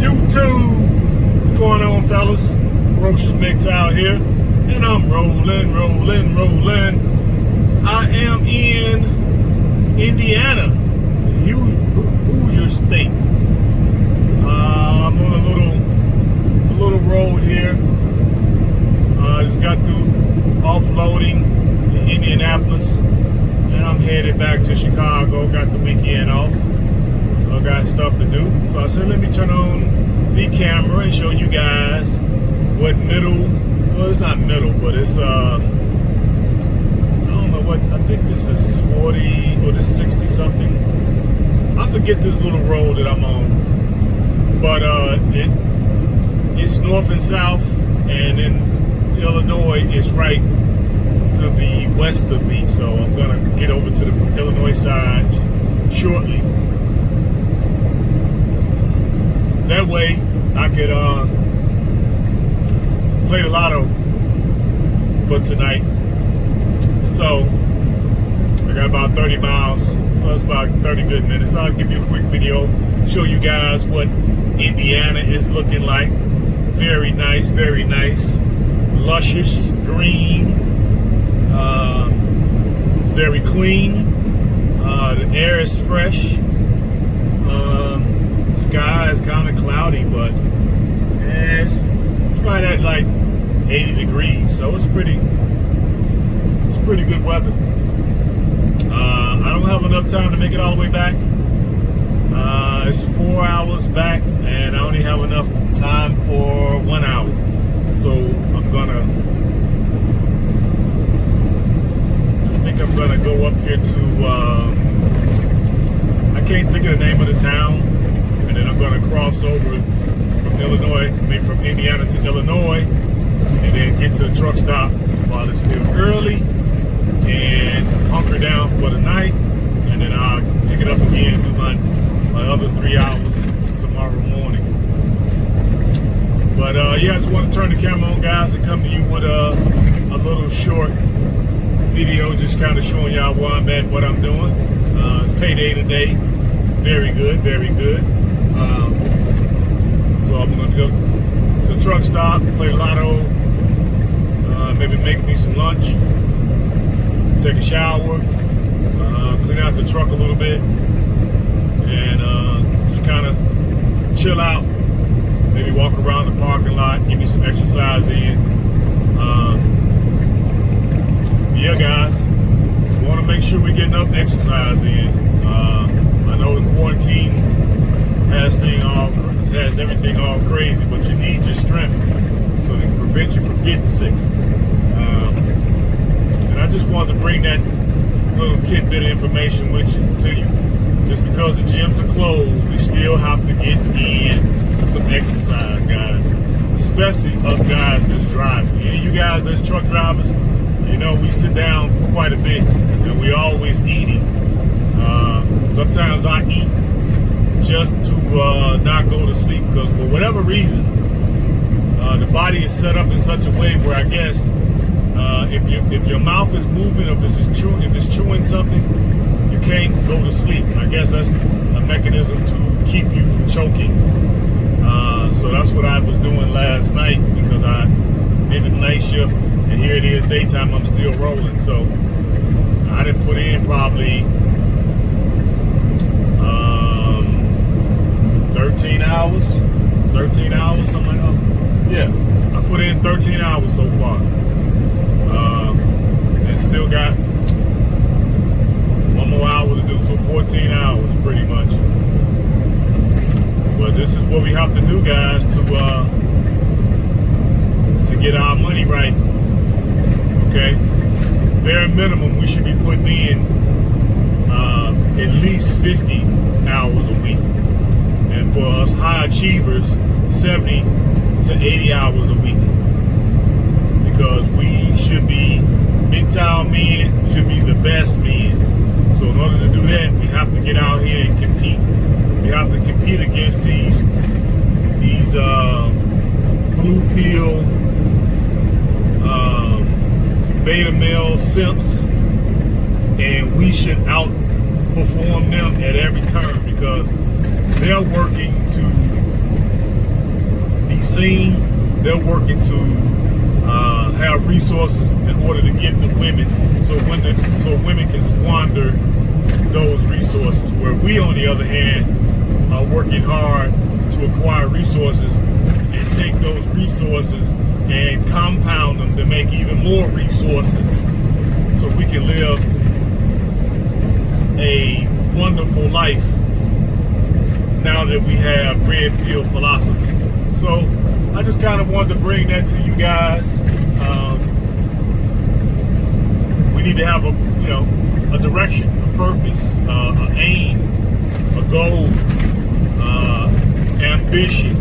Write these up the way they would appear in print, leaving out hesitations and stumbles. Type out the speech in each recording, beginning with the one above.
YouTube. What's going on, fellas? Ferocious Mgtow here, and I'm rolling. I am in Indiana, Hoosier State. I'm on a little road here. I just got through offloading in Indianapolis, and I'm headed back to Chicago. Got the weekend off. I got stuff to do, so I said let me turn on the camera and show you guys what well, it's not middle, but it's I don't know what, I think this is 40 or this 60 something. I forget this little road that I'm on, but it's north and south, and in Illinois it's right to the west of me, so I'm gonna get over to the Illinois side shortly. That way I could play the lotto for tonight. So I got about 30 miles, so that's about 30 good minutes. I'll give you a quick video, show you guys what Indiana is looking like. Very nice, luscious, green, very clean. The air is fresh. Sky is kind of cloudy, but it's right at like 80 degrees, so it's pretty good weather. I don't have enough time to make it all the way back. It's 4 hours back, and I only have enough time for 1 hour, so I think I'm gonna go up here to I can't think of the name of the town, and then I'm gonna cross over from Indiana to Illinois, and then get to the truck stop while it's still early, and hunker down for the night, and then I'll pick it up again, do my other 3 hours tomorrow morning. But yeah, I just want to turn the camera on, guys, and come to you with a little short video, just kind of showing y'all where I'm at, what I'm doing. It's payday today. Very good. So I'm going to go to the truck stop, play lotto, maybe make me some lunch, take a shower, clean out the truck a little bit, and just kind of chill out. Maybe walk around the parking lot, get me some exercise in. Yeah, guys, we want to make sure we get enough exercise in. I know the quarantine has everything all crazy, but you need your strength so it can prevent you from getting sick. And I just wanted to bring that little tidbit of information to you. Just because the gyms are closed, we still have to get in some exercise, guys. Especially us guys that's driving. Any of you guys that's truck drivers, you know we sit down for quite a bit, and we always eating. Sometimes I eat just to not go to sleep, because for whatever reason, the body is set up in such a way where I guess if your mouth is moving, if it's chewing something, you can't go to sleep. I guess that's a mechanism to keep you from choking. So that's what I was doing last night, because I did the night shift, and here it is daytime, I'm still rolling. So I didn't put in probably 13 hours, something like that. Yeah, I put in 13 hours so far, and still got 1 more hour to do, so 14 hours pretty much. But this is what we have to do, guys, to get our money right. Okay, bare minimum we should be putting in at least 50 hours a week, and for us high achievers, 70 to 80 hours a week, because we should be Mgtow men, should be the best men. So in order to do that, we have to get out here and compete. We have to compete against these blue pill beta male simps, and we should outperform them at every turn, because they're working to seen. They're working to have resources in order to give to women, so women can squander those resources. Where we, on the other hand, are working hard to acquire resources and take those resources and compound them to make even more resources, so we can live a wonderful life now that we have red pill philosophy. So I just kind of wanted to bring that to you guys. We need to have a direction, a purpose, an aim, a goal, ambition.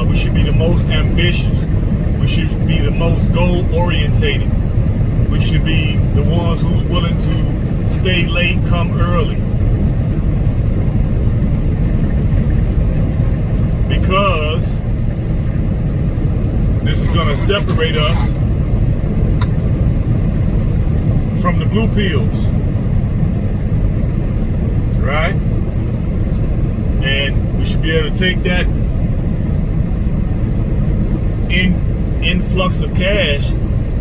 We should be the most ambitious. We should be the most goal orientated. We should be the ones who's willing to stay late, come early. Because this is going to separate us from the blue pills, right? And we should be able to take that influx of cash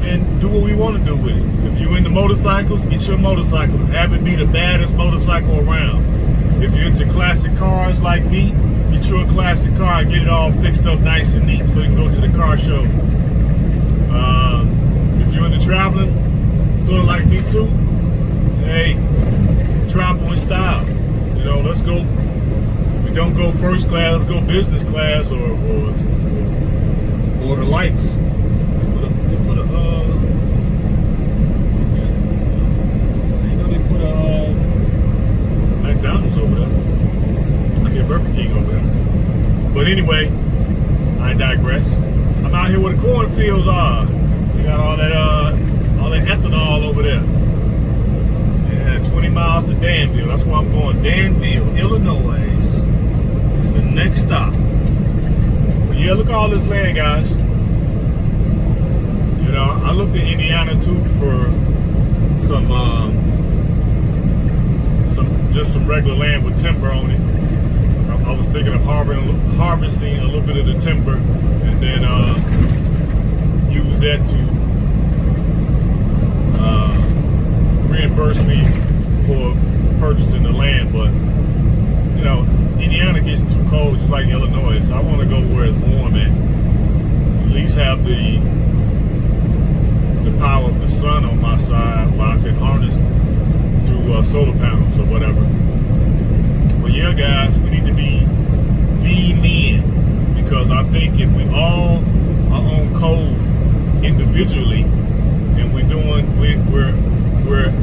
and do what we want to do with it. If you're into motorcycles, get your motorcycle. Have it be the baddest motorcycle around. If you're into classic cars like me, get you a classic car and get it all fixed up nice and neat so you can go to the car shows. If you're into traveling, sort of like me too, hey, travel in style. Let's go. We don't go first class, let's go business class or the lights. McDonald's over there. Burger King over there. But anyway, I digress. I'm out here where the cornfields are. We got all that ethanol over there. Yeah, 20 miles to Danville. That's where I'm going. Danville, Illinois is the next stop. But yeah, look at all this land, guys. I looked at Indiana too for some regular land with timber on it. I was thinking of harvesting a little bit of the timber and then use that to reimburse me for purchasing the land. But Indiana gets too cold, just like Illinois. So I want to go where it's warm at least have the power of the sun on my side where I can harness through solar panels or whatever. But yeah, guys, we need to be lean men, because I think if we all are on code individually and we're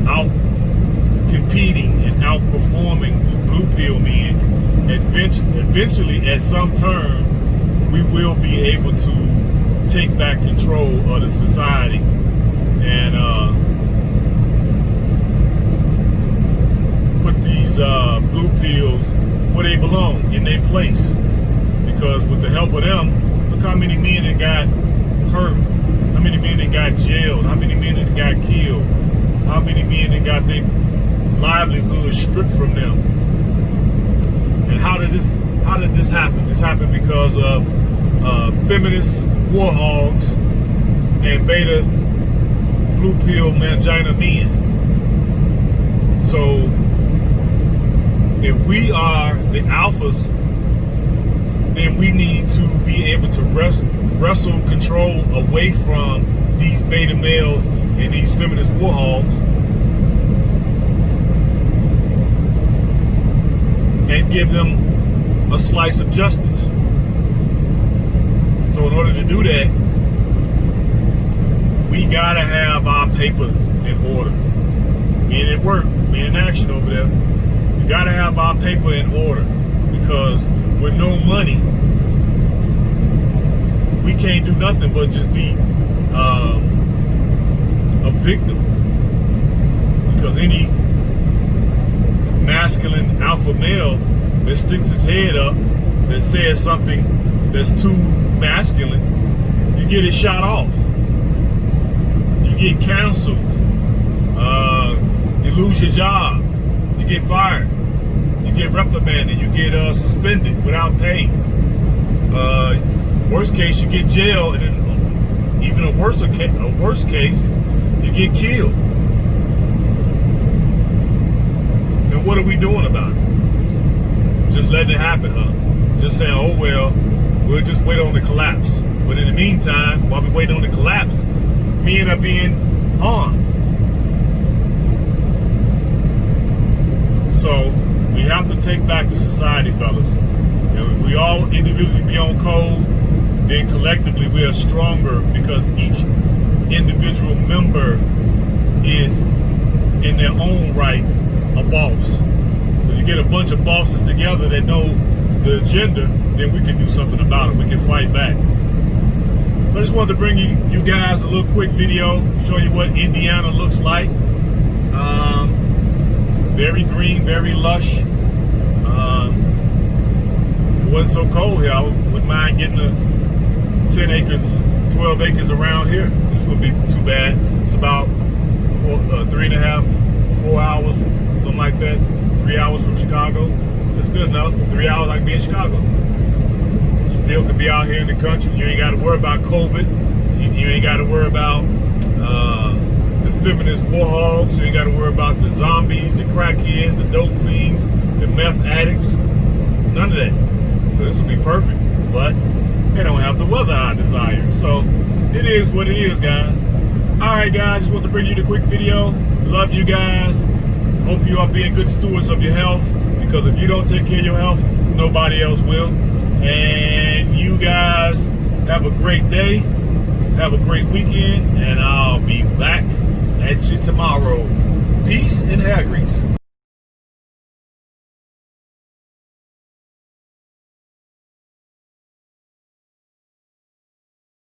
out competing and outperforming the blue pill men, eventually at some turn we will be able to take back control of the society and put these blue pills where they belong, in their place. Because with the help of them, look how many men that got hurt, how many men that got jailed, how many men that got killed, how many men that got their livelihood stripped from them. And how did this happen? This happened because of feminist war hogs and beta blue pill mangina men. So if we are the alphas, then we need to be able to wrestle control away from these beta males and these feminist war hogs and give them a slice of justice. So in order to do that, we gotta have our paper in order. Being at work, being in action over there, we gotta have our paper in order, because with no money, we can't do nothing but just be a victim. Because any masculine alpha male that sticks his head up, that says something that's too masculine, you get it shot off. You get canceled. You lose your job. You get fired. You get reprimanded. You get suspended without pay. Worst case, you get jailed, and then even a worse case, you get killed. And what are we doing about it? Just letting it happen, huh? Just saying, oh well, we'll just wait on the collapse. But in the meantime, while we wait on the collapse, we end up being harmed. So we have to take back the society, fellas. And if we all individually be on code, then collectively we are stronger, because each individual member is in their own right a boss. So you get a bunch of bosses together that know the agenda, then we can do something about it. We can fight back. So I just wanted to bring you guys a little quick video, show you what Indiana looks like. Very green, very lush. If it wasn't so cold here, I wouldn't mind getting the 10 acres, 12 acres around here. This wouldn't be too bad. It's about 3.5, 4 hours, something like that. 3 hours from Chicago. That's good enough. 3 hours I can be in Chicago. Still could be out here in the country. You ain't got to worry about COVID. You ain't got to worry about the feminist war hogs. You ain't got to worry about the zombies, the crackheads, the dope fiends, the meth addicts. None of that. So this will be perfect. But they don't have the weather I desire. So it is what it is, guys. Alright, guys, just want to bring you the quick video. Love you guys. Hope you are being good stewards of your health, because if you don't take care of your health, nobody else will. And you guys have a great day. Have a great weekend, and I'll be back at you tomorrow. Peace and hair grease.